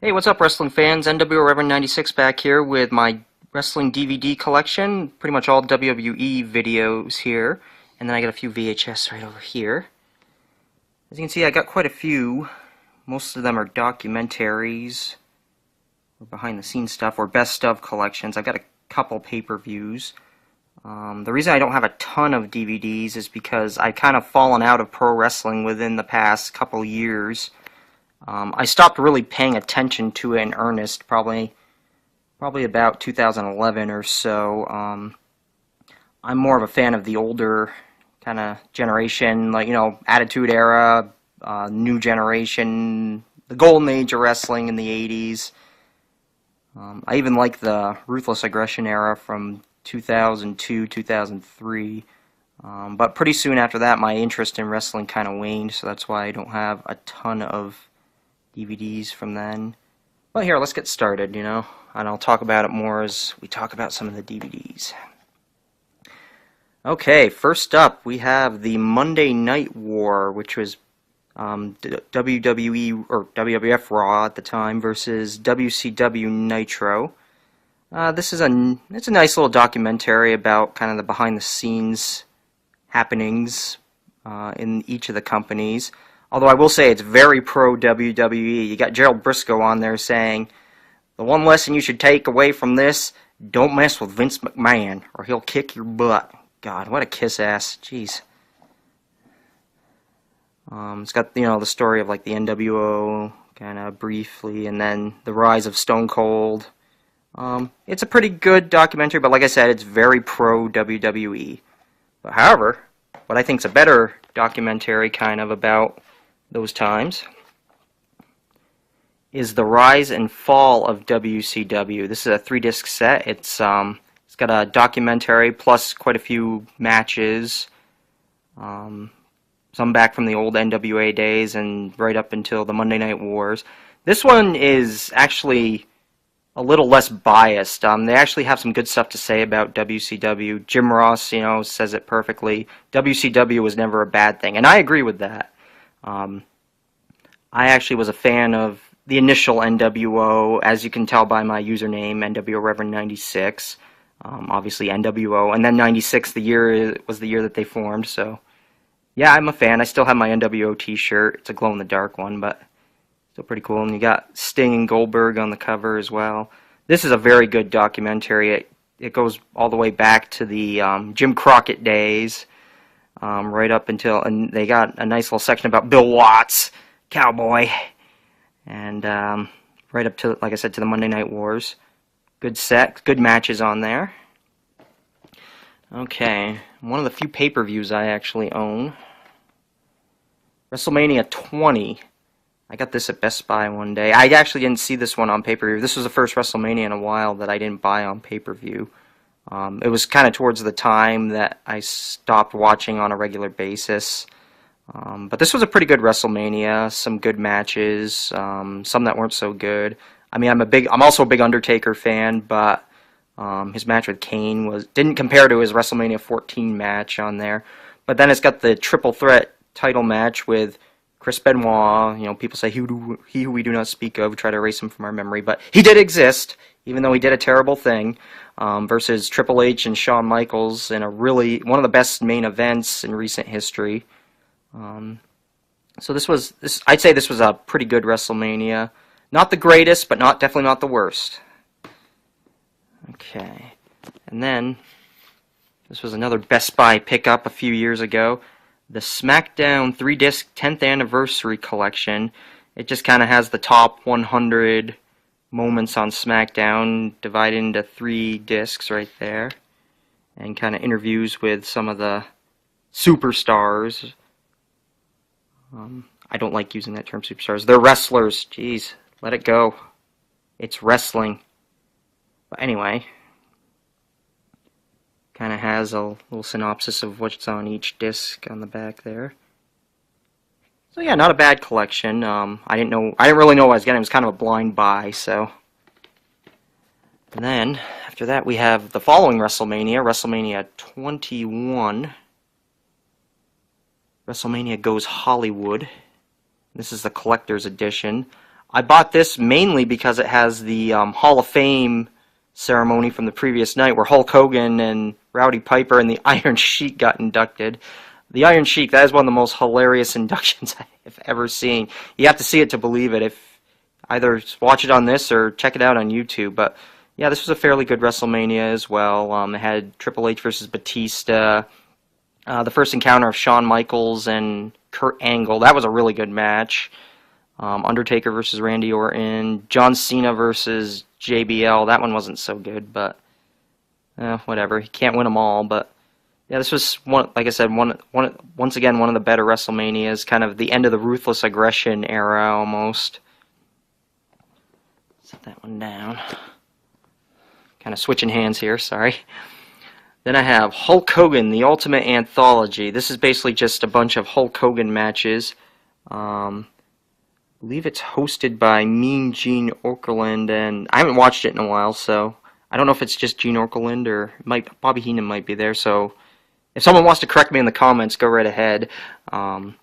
Hey, what's up, wrestling fans? NWO Reverend 96 back here with my wrestling DVD collection. Pretty much all WWE videos here. And then I got a few VHS right over here. As you can see, I got quite a few. Most of them are documentaries, or behind-the-scenes stuff, or best-of collections. I've got a couple pay-per-views. The reason I don't have a ton of DVDs is because I've kind of fallen out of pro wrestling within the past couple years. I stopped really paying attention to it in earnest probably about 2011 or so. I'm more of a fan of the older kind of generation, like, Attitude Era, New Generation, the Golden Age of wrestling in the 80s. I even like the Ruthless Aggression era from 2002, 2003. But pretty soon after that, my interest in wrestling kind of waned, so that's why I don't have a ton of DVDs from then. Well, here, let's get started, and I'll talk about it more as we talk about some of the DVDs. Okay, first up, we have the Monday Night War, which was WWE, or WWF Raw at the time, versus WCW Nitro. It's a nice little documentary about kind of the behind-the-scenes happenings in each of the companies. Although I will say it's very pro-WWE. You got Gerald Briscoe on there saying, the one lesson you should take away from this, don't mess with Vince McMahon, or he'll kick your butt. God, what a kiss-ass. Jeez. It's got, the story of, like, the NWO, kind of briefly, and then the rise of Stone Cold. It's a pretty good documentary, but like I said, it's very pro-WWE. But however, what I think is a better documentary, kind of, about those times, is the rise and fall of WCW. This is a 3-disc set. It's got a documentary plus quite a few matches, some back from the old NWA days and right up until the Monday Night Wars. This one is actually a little less biased. They actually have some good stuff to say about WCW. Jim Ross, says it perfectly. WCW was never a bad thing, and I agree with that. I actually was a fan of the initial NWO, as you can tell by my username, NWO Reverend 96. Obviously NWO, and then 96 was the year that they formed, so yeah, I'm a fan. I still have my NWO t-shirt. It's a glow-in-the-dark one, but still pretty cool. And you got Sting and Goldberg on the cover as well. This is a very good documentary. It goes all the way back to the Jim Crockett days, right up until, and they got a nice little section about Bill Watts, Cowboy, and right up to, like I said, to the Monday Night Wars. Good set, good matches on there. Okay, one of the few pay-per-views I actually own. WrestleMania 20. I got this at Best Buy one day. I actually didn't see this one on pay-per-view. This was the first WrestleMania in a while that I didn't buy on pay-per-view. It was kind of towards the time that I stopped watching on a regular basis. But this was a pretty good WrestleMania. Some good matches. Some that weren't so good. I mean, I'm also a big Undertaker fan, but his match with Kane didn't compare to his WrestleMania 14 match on there. But then it's got the triple threat title match with Chris Benoit. People say he who we do not speak of, try to erase him from our memory, but he did exist, even though he did a terrible thing, versus Triple H and Shawn Michaels in one of the best main events in recent history. So I'd say this was a pretty good WrestleMania. Not the greatest, but definitely not the worst. Okay, and then this was another Best Buy pickup a few years ago. The SmackDown 3-disc 10th Anniversary Collection. It just kind of has the top 100 moments on SmackDown divided into 3 discs right there. And kind of interviews with some of the superstars. I don't like using that term, superstars. They're wrestlers. Jeez, let it go. It's wrestling. But anyway, kind of has a little synopsis of what's on each disc on the back there. So yeah, not a bad collection. I didn't really know what I was getting. It was kind of a blind buy. So, and then after After that, we have the following WrestleMania, WrestleMania 21. WrestleMania Goes Hollywood. This is the collector's edition. I bought this mainly because it has the Hall of Fame ceremony from the previous night where Hulk Hogan and Rowdy Piper and the Iron Sheik got inducted. The Iron Sheik, that is one of the most hilarious inductions I've ever seen. You have to see it to believe it. If either watch it on this or check it out on YouTube. But yeah, this was a fairly good WrestleMania as well. It had Triple H versus Batista. The first encounter of Shawn Michaels and Kurt Angle. That was a really good match. Undertaker versus Randy Orton. John Cena versus JBL. That one wasn't so good, but whatever. He can't win them all. But yeah, this was like I said, once again one of the better WrestleManias. Kind of the end of the Ruthless Aggression era almost. Set that one down. Kind of switching hands here. Sorry. Then I have Hulk Hogan, The Ultimate Anthology. This is basically just a bunch of Hulk Hogan matches. I believe it's hosted by Mean Gene Okerlund, and I haven't watched it in a while, so I don't know if it's just Gene Okerlund or Bobby Heenan might be there. So if someone wants to correct me in the comments, go right ahead. You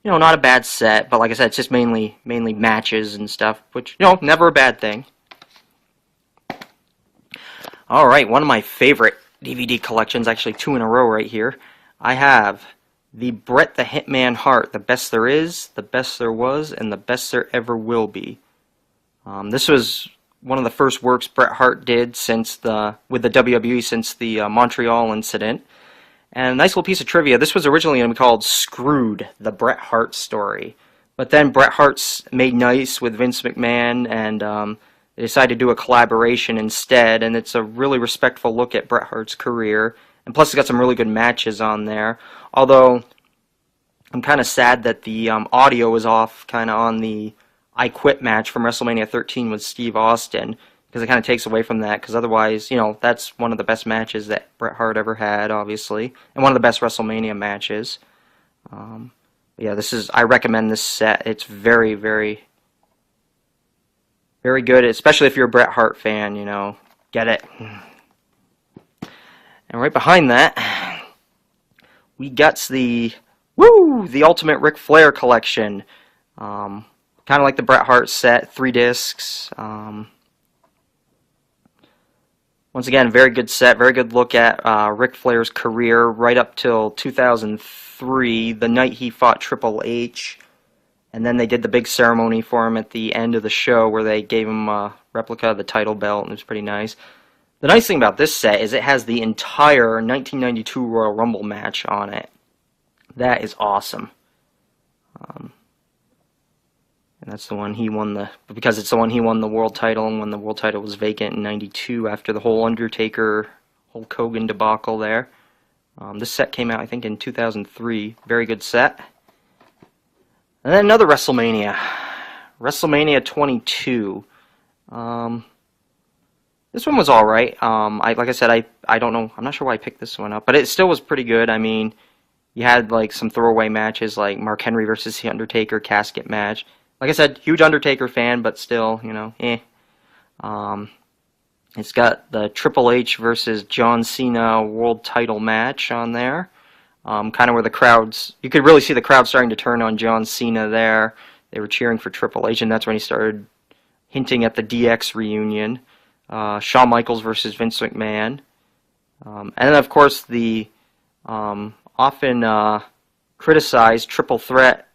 know, not a bad set, but like I said, it's just mainly matches and stuff, which, you know, never a bad thing. All right, one of my favorite DVD collections, actually 2 in a row right here. I have the Bret the Hitman Hart, the best there is, the best there was, and the best there ever will be. This was one of the first works Bret Hart did with the WWE since the Montreal incident. And a nice little piece of trivia, this was originally going to be called Screwed, the Bret Hart story. But then Bret Hart's made nice with Vince McMahon, and they decided to do a collaboration instead, and it's a really respectful look at Bret Hart's career. And plus, it's got some really good matches on there. Although, I'm kind of sad that the audio is off kind of on the I Quit match from WrestleMania 13 with Steve Austin, because it kind of takes away from that, because otherwise, you know, that's one of the best matches that Bret Hart ever had, obviously, and one of the best WrestleMania matches. Yeah, I recommend this set. It's very, very, very good, especially if you're a Bret Hart fan, you know, get it. And right behind that, we got the Ultimate Ric Flair collection. Kind of like the Bret Hart set, 3 discs. Once again, very good set, very good look at Ric Flair's career right up till 2003, the night he fought Triple H. And then they did the big ceremony for him at the end of the show where they gave him a replica of the title belt, and it was pretty nice. The nice thing about this set is it has the entire 1992 Royal Rumble match on it. That is awesome. And that's the one he won because it's the one he won the world title, and when the world title was vacant in '92 after the whole Undertaker, Hulk Hogan debacle there. This set came out, I think, in 2003. Very good set. And then another WrestleMania. WrestleMania 22. This one was alright. Like I said, I don't know. I'm not sure why I picked this one up, but it still was pretty good. I mean, you had like some throwaway matches like Mark Henry versus The Undertaker casket match. Like I said, huge Undertaker fan, but still, you know, It's got the Triple H versus John Cena world title match on there. Kind of where the crowds, you could really see the crowd starting to turn on John Cena there. They were cheering for Triple H, and that's when he started hinting at the DX reunion. Shawn Michaels versus Vince McMahon. And then, of course, the often criticized triple threat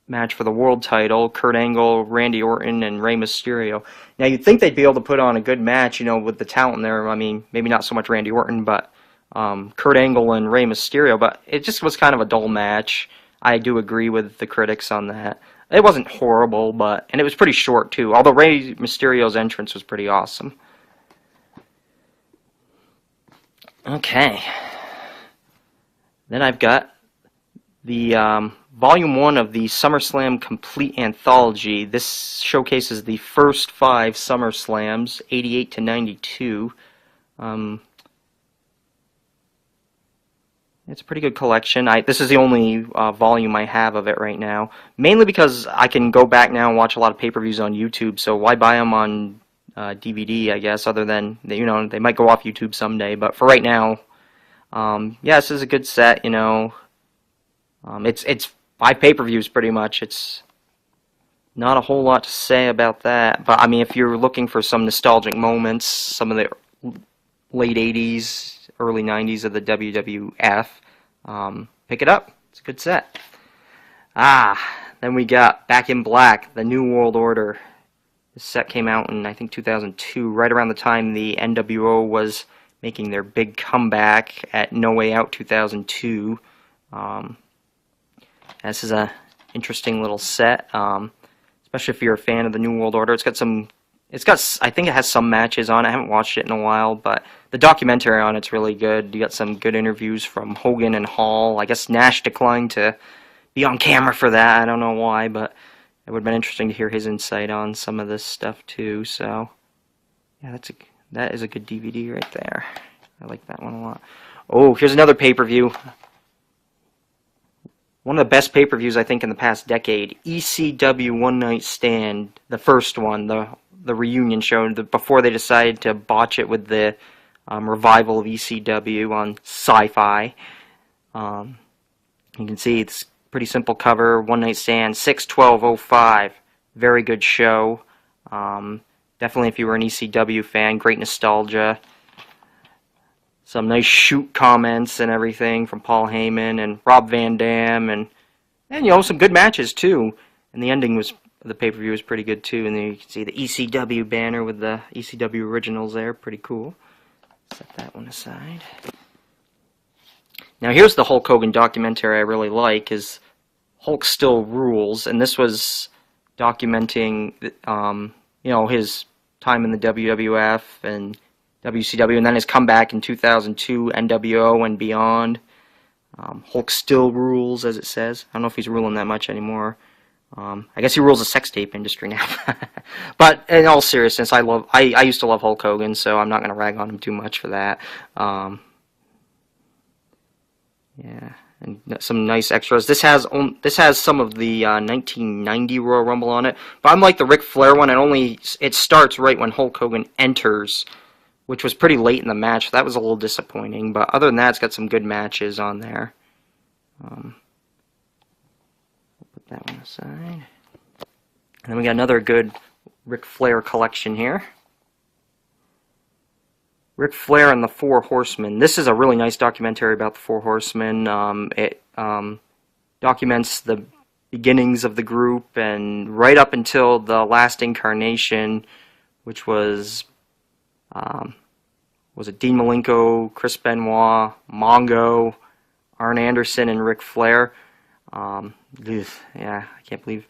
match for the world title, Kurt Angle, Randy Orton, and Rey Mysterio. Now, you'd think they'd be able to put on a good match, you know, with the talent there. I mean, maybe not so much Randy Orton, but Kurt Angle and Rey Mysterio, but it just was kind of a dull match. I do agree with the critics on that. It wasn't horrible, and it was pretty short, too, although Rey Mysterio's entrance was pretty awesome. Okay. Then I've got the Volume 1 of the SummerSlam Complete Anthology. This showcases the first 5 SummerSlams, 88 to 92. It's a pretty good collection. This is the only volume I have of it right now, mainly because I can go back now and watch a lot of pay-per-views on YouTube, so why buy them on DVD, I guess, other than, you know, they might go off YouTube someday, but for right now, yeah, this is a good set, you know. It's 5 pay-per-views pretty much. It's not a whole lot to say about that, but I mean, if you're looking for some nostalgic moments, some of the late 80s, early 90s of the WWF, pick it up. It's a good set. Then we got Back in Black, the New World Order. This set came out in, I think, 2002, right around the time the NWO was making their big comeback at No Way Out 2002. This is a interesting little set, especially if you're a fan of the New World Order. I think it has some matches on it. I haven't watched it in a while, but the documentary on it's really good. You got some good interviews from Hogan and Hall. I guess Nash declined to be on camera for that. I don't know why, but it would have been interesting to hear his insight on some of this stuff too. So, yeah, that is a good DVD right there. I like that one a lot. Oh, here's another pay-per-view. One of the best pay-per-views, I think, in the past decade. ECW One Night Stand, the first one, the reunion show, before they decided to botch it with the revival of ECW on Sci-Fi. You can see it's pretty simple cover. One Night Stand, 6/12/05. Very good show. Definitely, if you were an ECW fan, great nostalgia. Some nice shoot comments and everything from Paul Heyman and Rob Van Dam, and you know, some good matches too. And the ending was the pay-per-view was pretty good too. And then you can see the ECW banner with the ECW originals there, pretty cool. Set that one aside. Now here's the Hulk Hogan documentary I really like, is Hulk Still Rules, and this was documenting you know, his time in the WWF and WCW, and then his comeback in 2002, NWO and beyond. Hulk still rules, as it says. I don't know if he's ruling that much anymore. I guess he rules the sex tape industry now. But in all seriousness, I used to love Hulk Hogan, so I'm not going to rag on him too much for that. Yeah, and some nice extras. This has some of the 1990 Royal Rumble on it, but unlike the Ric Flair one, it starts right when Hulk Hogan enters, which was pretty late in the match. That was a little disappointing, but other than that, it's got some good matches on there. Put that one aside. And then we got another good Ric Flair collection here. Ric Flair and the Four Horsemen. This is a really nice documentary about the Four Horsemen. It documents the beginnings of the group and right up until the last incarnation, which was it Dean Malenko, Chris Benoit, Mongo, Arn Anderson, and Ric Flair. Yeah, I can't believe.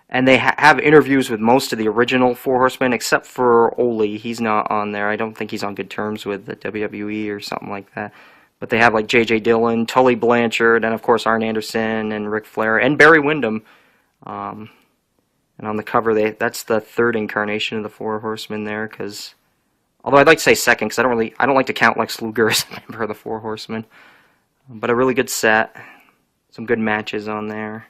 And they have interviews with most of the original Four Horsemen, except for Ole. He's not on there. I don't think he's on good terms with the WWE or something like that. But they have like J.J. Dillon, Tully Blanchard, and of course Arn Anderson and Ric Flair and Barry Windham. And on the cover, that's the third incarnation of the Four Horsemen there. Because although I'd like to say second, because I don't like to count Lex Luger as a member of the Four Horsemen. But a really good set. Some good matches on there.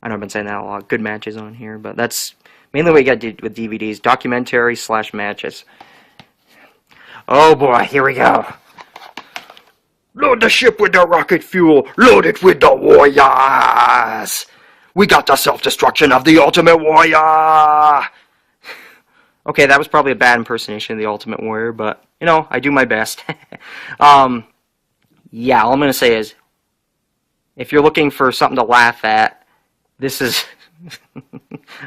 I know I've been saying that a lot. Good matches on here, but that's mainly what you got with DVDs. Documentary/matches. Oh boy, here we go. Load the ship with the rocket fuel. Load it with the warriors. We got the self-destruction of the Ultimate Warrior. Okay, that was probably a bad impersonation of the Ultimate Warrior, but, you know, I do my best. Yeah, all I'm going to say is, if you're looking for something to laugh at, this is...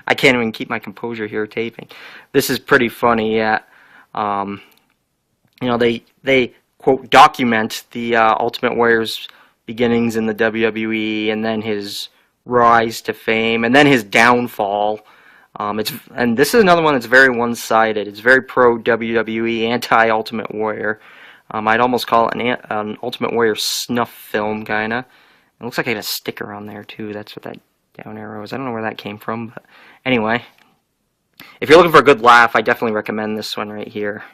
I can't even keep my composure here taping. This is pretty funny, yeah. You know, they quote, document the Ultimate Warrior's beginnings in the WWE, and then his rise to fame, and then his downfall. And this is another one that's very one-sided. It's very pro-WWE, anti-Ultimate Warrior. I'd almost call it an Ultimate Warrior snuff film, kind of. It looks like I got a sticker on there, too. That's what that down arrow is. I don't know where that came from, but anyway. If you're looking for a good laugh, I definitely recommend this one right here.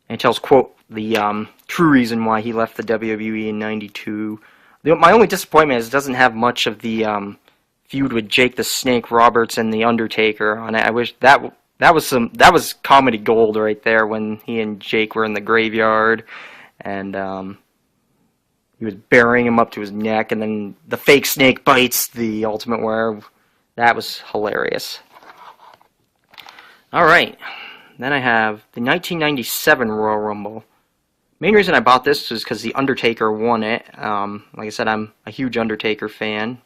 And it tells, quote, the true reason why he left the WWE in '92. My only disappointment is it doesn't have much of the feud with Jake the Snake Roberts and the Undertaker on it. I wish that was comedy gold right there when he and Jake were in the graveyard, and he was burying him up to his neck, and then the fake snake bites the Ultimate Warrior. That was hilarious. All right, then I have the 1997 Royal Rumble. Main reason I bought this was because the Undertaker won it. Like I said, I'm a huge Undertaker fan.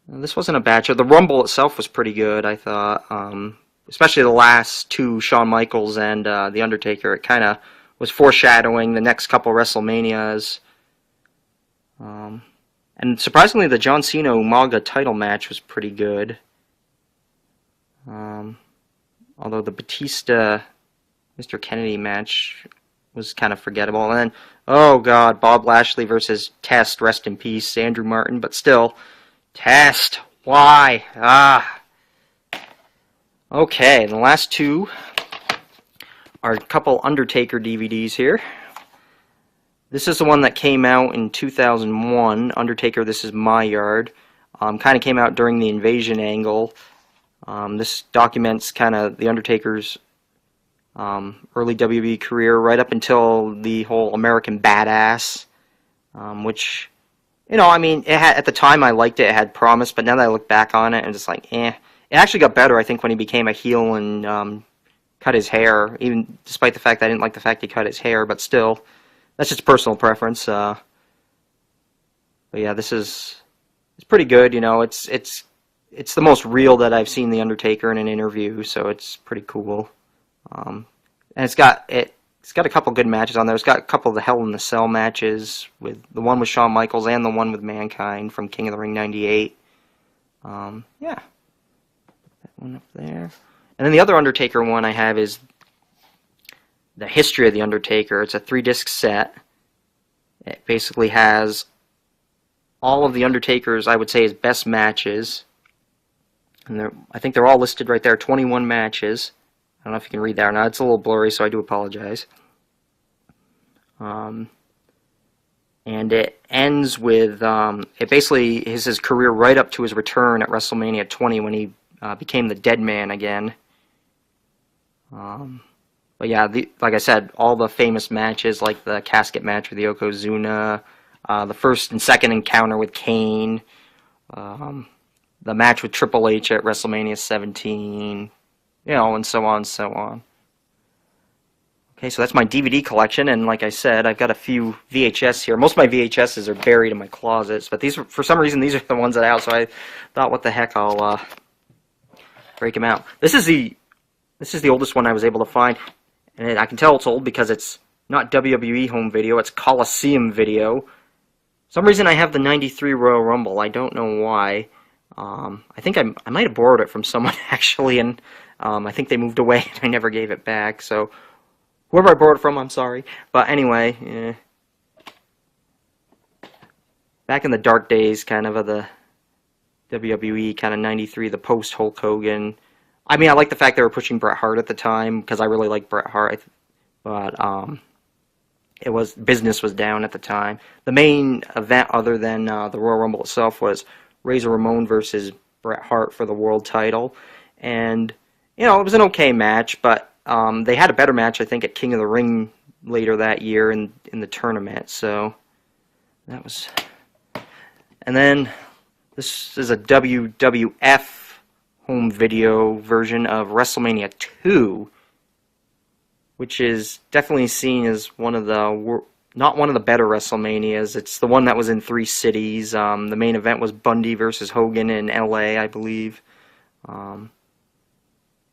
This wasn't a bad show. The Rumble itself was pretty good, I thought. Especially the last two, Shawn Michaels and the Undertaker. It kind of was foreshadowing the next couple WrestleManias. And surprisingly, the John Cena Umaga title match was pretty good. Although the Batista Mr. Kennedy match was kind of forgettable. And then, oh god, Bob Lashley versus Test, rest in peace, Andrew Martin, but still, Test, why? Okay, the last two are a couple Undertaker DVDs here. This is the one that came out in 2001, Undertaker, This Is My Yard. Kind of came out during the Invasion angle. This documents kind of the Undertaker's early WWE career right up until the whole American Badass, which, you know, I mean, at the time I liked it, it had promise, but now that I look back on it, I'm just like, eh. It actually got better, I think, when he became a heel and cut his hair, even despite the fact that I didn't like the fact he cut his hair, but still, that's just personal preference. But yeah, it's pretty good, you know, it's the most real that I've seen the Undertaker in an interview, so it's pretty cool. And it's got a couple good matches on there. It's got a couple of the Hell in the Cell matches, with the one with Shawn Michaels and the one with Mankind from King of the Ring '98. Yeah, that one up there. And then the other Undertaker one I have is the History of the Undertaker. It's a 3-disc set. It basically has all of the Undertaker's, I would say, his best matches. And I think they're all listed right there, 21 matches. I don't know if you can read that or not. It's a little blurry, so I do apologize. And it ends with, it basically is his career right up to his return at WrestleMania 20 when he became the Dead Man again. But yeah, like I said, all the famous matches, like the casket match with the Yokozuna, the first and second encounter with Kane, the match with Triple H at WrestleMania 17, you know, and so on and so on. Okay, so that's my DVD collection, and like I said, I've got a few VHS here. Most of my VHSs are buried in my closets, but these, for some reason, these are the ones that I have, so I thought, what the heck, I'll break them out. This is the oldest one I was able to find, and I can tell it's old because it's not WWE home video, it's Coliseum video. For some reason I have the '93 Royal Rumble, I don't know why. I think I might have borrowed it from someone, actually, and I think they moved away and I never gave it back, so whoever I borrowed it from, I'm sorry. But anyway, back in the dark days, kind of the WWE, kind of '93, the post-Hulk Hogan. I mean, I like the fact they were pushing Bret Hart at the time, because I really like Bret Hart, but business was down at the time. The main event, other than the Royal Rumble itself, was Razor Ramon versus Bret Hart for the world title, and you know, it was an okay match, but they had a better match, I think, at King of the Ring later that year in the tournament. So that was, and then this is a WWF home video version of WrestleMania 2, which is definitely seen as one of the not one of the better WrestleManias. It's the one that was in 3 cities. The main event was Bundy versus Hogan in LA, I believe.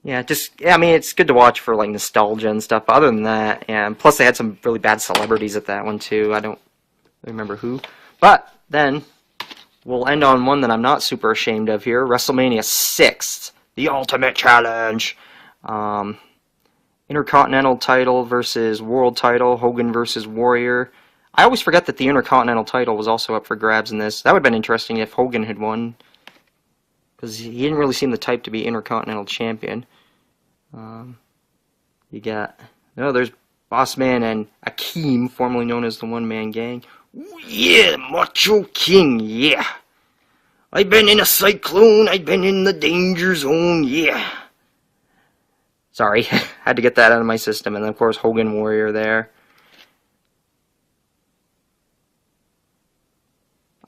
Yeah, I mean, it's good to watch for like nostalgia and stuff. But other than that, and plus they had some really bad celebrities at that one too. I don't remember who. But then we'll end on one that I'm not super ashamed of here. WrestleMania 6, the Ultimate Challenge. Intercontinental title versus world title, Hogan versus Warrior. I always forget that the Intercontinental title was also up for grabs in this. That would have been interesting if Hogan had won, because he didn't really seem the type to be Intercontinental Champion. There's Boss Man and Akeem, formerly known as the One Man Gang. Yeah, Macho King, yeah. I've been in a cyclone, I've been in the danger zone, yeah. Sorry, had to get that out of my system. And then, of course, Hogan Warrior there.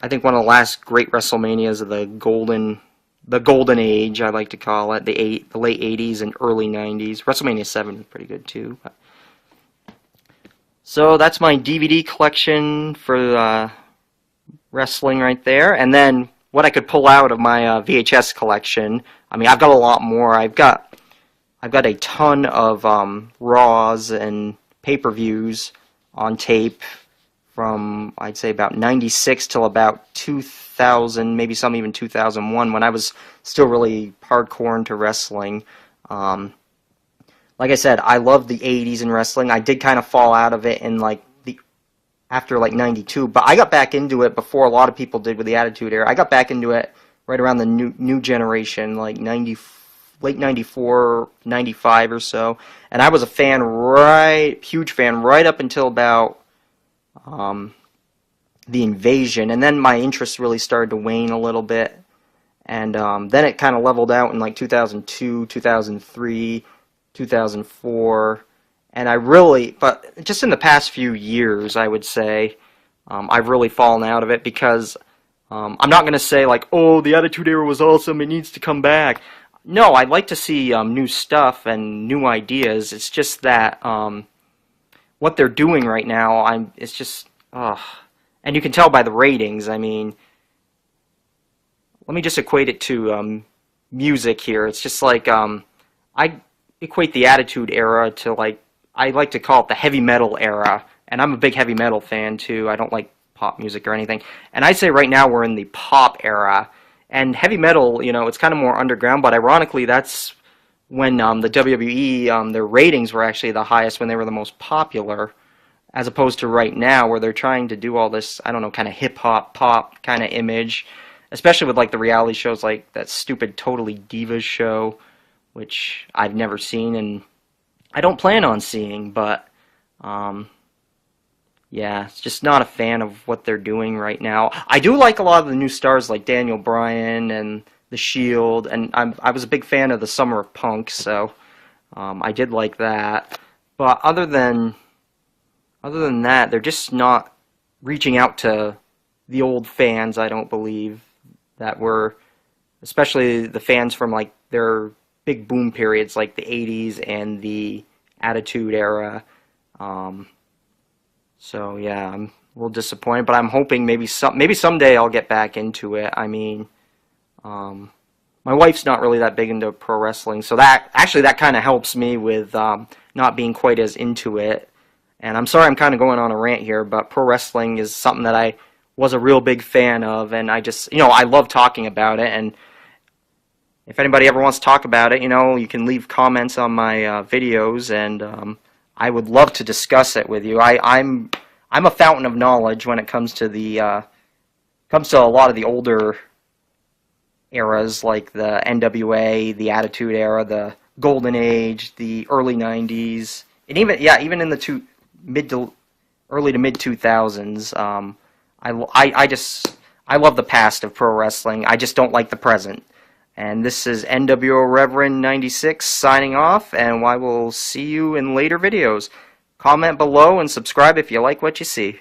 I think one of the last great WrestleManias of the golden age, I like to call it, the late 80s and early 90s. WrestleMania 7 was pretty good, too. So that's my DVD collection for wrestling right there. And then what I could pull out of my VHS collection, I mean, I've got a lot more. I've got a ton of Raws and pay-per-views on tape from, I'd say, about 96 till about 2000, maybe some even 2001, when I was still really hardcore into wrestling. Like I said, I love the 80s in wrestling. I did kind of fall out of it in after 92, but I got back into it before a lot of people did with the Attitude Era. I got back into it right around the new generation, like late 94, 95 or so, and I was a huge fan right up until about the Invasion, and then my interest really started to wane a little bit, and then it kind of leveled out in 2002, 2003, 2004, and but just in the past few years, I would say, I've really fallen out of it because I'm not going to say oh, the Attitude Era was awesome, it needs to come back. No, I'd like to see new stuff and new ideas. It's just that what they're doing right now, it's just, and you can tell by the ratings. I mean, let me just equate it to music here. It's just I equate the Attitude Era to I like to call it the heavy metal era, and I'm a big heavy metal fan too. I don't like pop music or anything, and I'd say right now we're in the pop era. And heavy metal, it's kind of more underground, but ironically, that's when the WWE, their ratings were actually the highest, when they were the most popular, as opposed to right now, where they're trying to do all this, I don't know, kind of hip-hop, pop kind of image, especially with the reality shows like that stupid Totally Divas show, which I've never seen, and I don't plan on seeing, but yeah, it's just not a fan of what they're doing right now. I do like a lot of the new stars like Daniel Bryan and The Shield, and I was a big fan of the Summer of Punk, so I did like that. But other than that, they're just not reaching out to the old fans, I don't believe, that were, especially the fans from their big boom periods like the 80s and the Attitude Era. So yeah, I'm a little disappointed, but I'm hoping maybe someday I'll get back into it. I mean, my wife's not really that big into pro wrestling, so that kind of helps me with not being quite as into it. And I'm sorry I'm kind of going on a rant here, but pro wrestling is something that I was a real big fan of, and I just, I love talking about it. And if anybody ever wants to talk about it, you can leave comments on my videos, and I would love to discuss it with you. I'm a fountain of knowledge when it comes to a lot of the older eras, like the NWA, the Attitude Era, the Golden Age, the early 90s, and even in the early to mid 2000s. I love the past of pro wrestling. I just don't like the present. And this is NWO Reverend 96 signing off, and I will see you in later videos. Comment below and subscribe if you like what you see.